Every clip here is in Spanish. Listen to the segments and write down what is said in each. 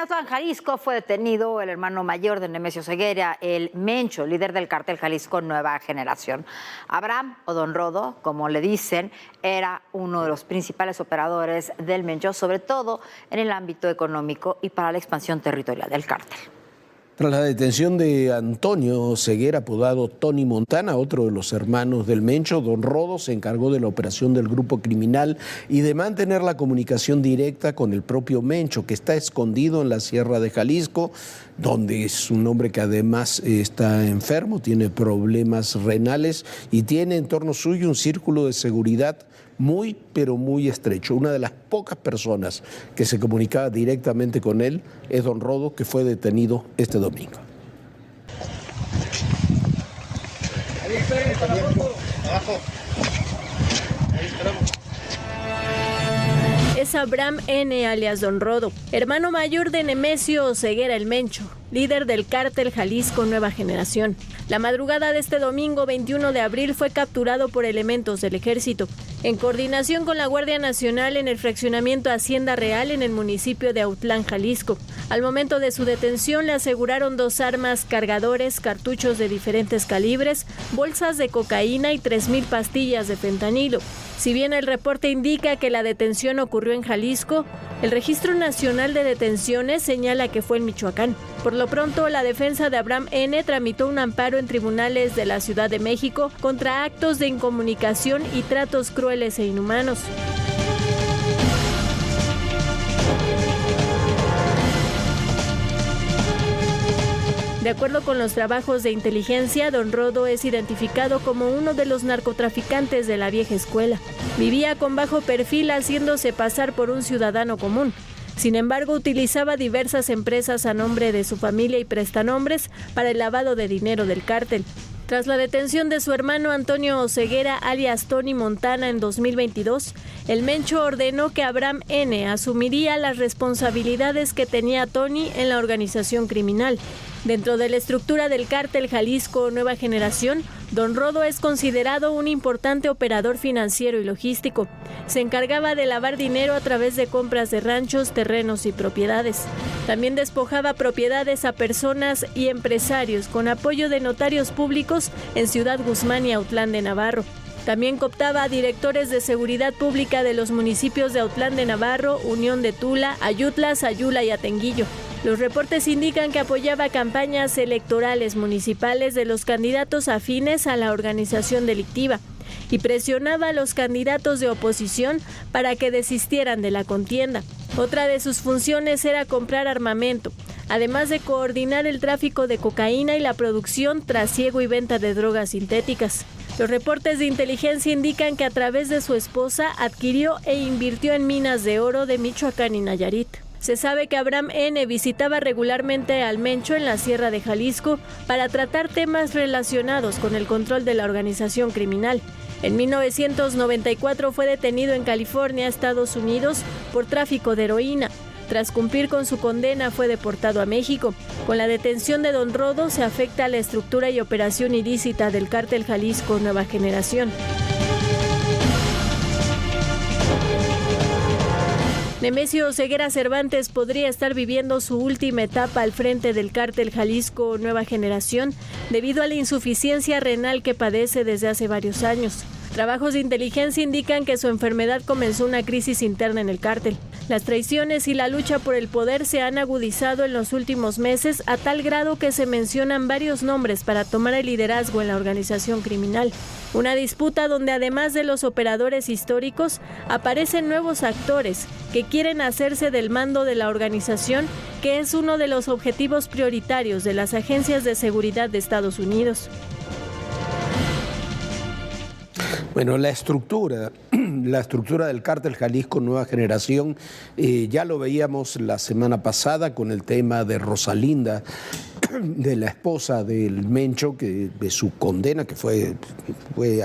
Azuan, Jalisco, fue detenido el hermano mayor de Nemesio Ceguera, el Mencho, líder del cártel Jalisco Nueva Generación. Abraham, o Don Rodo, como le dicen, era uno de los principales operadores del Mencho, sobre todo en el ámbito económico y para la expansión territorial del cártel. Tras la detención de Antonio Ceguera, apodado Tony Montana, otro de los hermanos del Mencho, Don Rodo se encargó de la operación del grupo criminal y de mantener la comunicación directa con el propio Mencho, que está escondido en la Sierra de Jalisco, donde es un hombre que además está enfermo, tiene problemas renales y tiene en torno suyo un círculo de seguridad muy, pero muy estrecho. Una de las pocas personas que se comunicaba directamente con él es Don Rodo, que fue detenido este domingo. Es Abraham N., alias Don Rodo, hermano mayor de Nemesio Ceguera el Mencho, líder del cártel Jalisco Nueva Generación. La madrugada de este domingo 21 de abril fue capturado por elementos del ejército, en coordinación con la Guardia Nacional en el fraccionamiento Hacienda Real en el municipio de Autlán, Jalisco. Al momento de su detención le aseguraron 2 armas, cargadores, cartuchos de diferentes calibres, bolsas de cocaína y 3,000 pastillas de fentanilo. Si bien el reporte indica que la detención ocurrió en Jalisco, el Registro Nacional de Detenciones señala que fue en Michoacán. Por lo pronto, la defensa de Abraham N. tramitó un amparo en tribunales de la Ciudad de México contra actos de incomunicación y tratos crueles e inhumanos. De acuerdo con los trabajos de inteligencia, Don Rodo es identificado como uno de los narcotraficantes de la vieja escuela. Vivía con bajo perfil haciéndose pasar por un ciudadano común. Sin embargo, utilizaba diversas empresas a nombre de su familia y prestanombres para el lavado de dinero del cártel. Tras la detención de su hermano Antonio Ceguera, alias Tony Montana, en 2022, el Mencho ordenó que Abraham N. asumiría las responsabilidades que tenía Tony en la organización criminal. Dentro de la estructura del cártel Jalisco Nueva Generación, Don Rodo es considerado un importante operador financiero y logístico. Se encargaba de lavar dinero a través de compras de ranchos, terrenos y propiedades. También despojaba propiedades a personas y empresarios con apoyo de notarios públicos en Ciudad Guzmán y Autlán de Navarro. También cooptaba a directores de seguridad pública de los municipios de Autlán de Navarro, Unión de Tula, Ayutla, Sayula y Atenguillo. Los reportes indican que apoyaba campañas electorales municipales de los candidatos afines a la organización delictiva y presionaba a los candidatos de oposición para que desistieran de la contienda. Otra de sus funciones era comprar armamento, además de coordinar el tráfico de cocaína y la producción, trasiego y venta de drogas sintéticas. Los reportes de inteligencia indican que a través de su esposa adquirió e invirtió en minas de oro de Michoacán y Nayarit. Se sabe que Abraham N. visitaba regularmente al Mencho en la Sierra de Jalisco para tratar temas relacionados con el control de la organización criminal. En 1994 fue detenido en California, Estados Unidos, por tráfico de heroína. Tras cumplir con su condena, fue deportado a México. Con la detención de Don Rodo se afecta a la estructura y operación ilícita del cártel Jalisco Nueva Generación. Nemesio Ceguera Cervantes podría estar viviendo su última etapa al frente del cártel Jalisco Nueva Generación debido a la insuficiencia renal que padece desde hace varios años. Trabajos de inteligencia indican que su enfermedad comenzó una crisis interna en el cártel. Las traiciones y la lucha por el poder se han agudizado en los últimos meses a tal grado que se mencionan varios nombres para tomar el liderazgo en la organización criminal. Una disputa donde además de los operadores históricos, aparecen nuevos actores que quieren hacerse del mando de la organización, que es uno de los objetivos prioritarios de las agencias de seguridad de Estados Unidos. Bueno, la estructura del cártel Jalisco Nueva Generación, ya lo veíamos la semana pasada con el tema de Rosalinda, de la esposa del Mencho, de su condena, que fue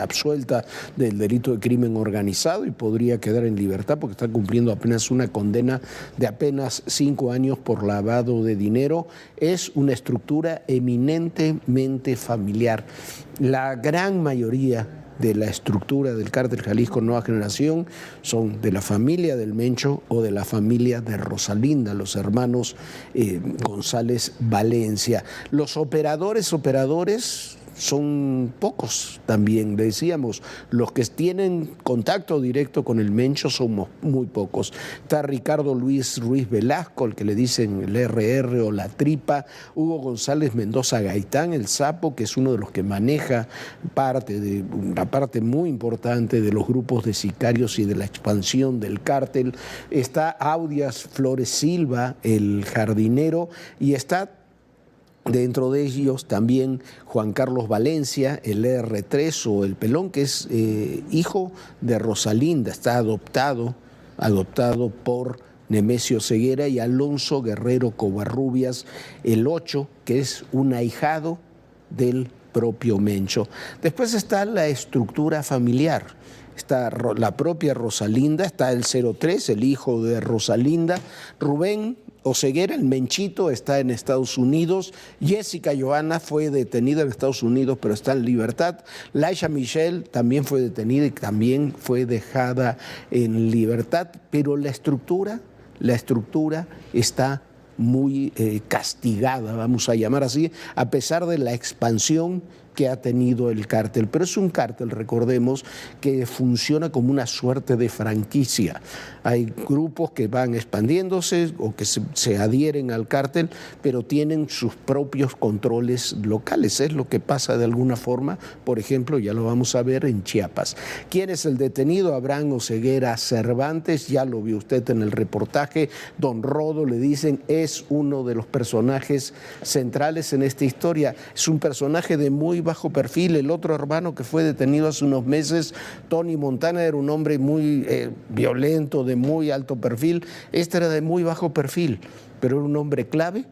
absuelta del delito de crimen organizado y podría quedar en libertad porque está cumpliendo apenas una condena de apenas 5 años por lavado de dinero. Es una estructura eminentemente familiar. La gran mayoría de la estructura del Cártel Jalisco Nueva Generación son de la familia del Mencho o de la familia de Rosalinda, los hermanos González Valencia. Los operadores son pocos también, decíamos, los que tienen contacto directo con el Mencho somos muy pocos. Está Ricardo Luis Ruiz Velasco, el que le dicen el RR o la tripa, Hugo González Mendoza Gaitán, el Sapo, que es uno de los que maneja una parte muy importante de los grupos de sicarios y de la expansión del cártel. Está Audias Flores Silva, el jardinero, y está dentro de ellos también Juan Carlos Valencia, el R3 o el Pelón, que es hijo de Rosalinda, está adoptado por Nemesio Ceguera, y Alonso Guerrero Covarrubias, el 8, que es un ahijado del propio Mencho. Después está la estructura familiar. Está la propia Rosalinda, está el 03, el hijo de Rosalinda, Rubén Oseguera, el Menchito, está en Estados Unidos. Jessica Johanna fue detenida en Estados Unidos, pero está en libertad. Laisha Michelle también fue detenida y también fue dejada en libertad. Pero la estructura está muy castigada, vamos a llamar así, a pesar de la expansión que ha tenido el cártel. Pero es un cártel, recordemos, que funciona como una suerte de franquicia. Hay grupos que van expandiéndose o que se adhieren al cártel, pero tienen sus propios controles locales. Es lo que pasa de alguna forma, por ejemplo, ya lo vamos a ver en Chiapas. ¿Quién es el detenido? Abraham Oseguera Cervantes, ya lo vio usted en el reportaje. Don Rodo, le dicen, es uno de los personajes centrales en esta historia. Es un personaje de muy bajo perfil. El otro hermano que fue detenido hace unos meses, Tony Montana, era un hombre muy violento, de muy alto perfil. Este era de muy bajo perfil, pero era un hombre clave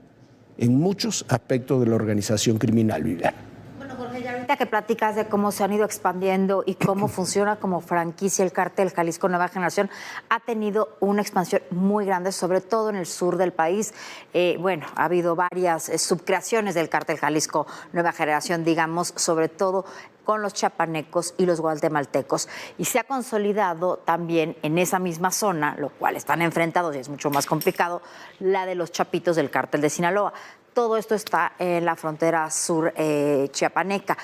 en muchos aspectos de la organización criminal, Viviana. Bueno, Jorge, ya ahorita que platicas de cómo se han ido expandiendo y cómo funciona como franquicia el cártel Jalisco Nueva Generación, ha tenido una expansión muy grande, sobre todo en el sur del país. Bueno, ha habido varias subcreaciones del cártel Jalisco Nueva Generación, digamos, sobre todo con los chapanecos y los guatemaltecos. Y se ha consolidado también en esa misma zona, lo cual están enfrentados y es mucho más complicado, la de los chapitos del cártel de Sinaloa. Todo esto está en la frontera sur chiapaneca.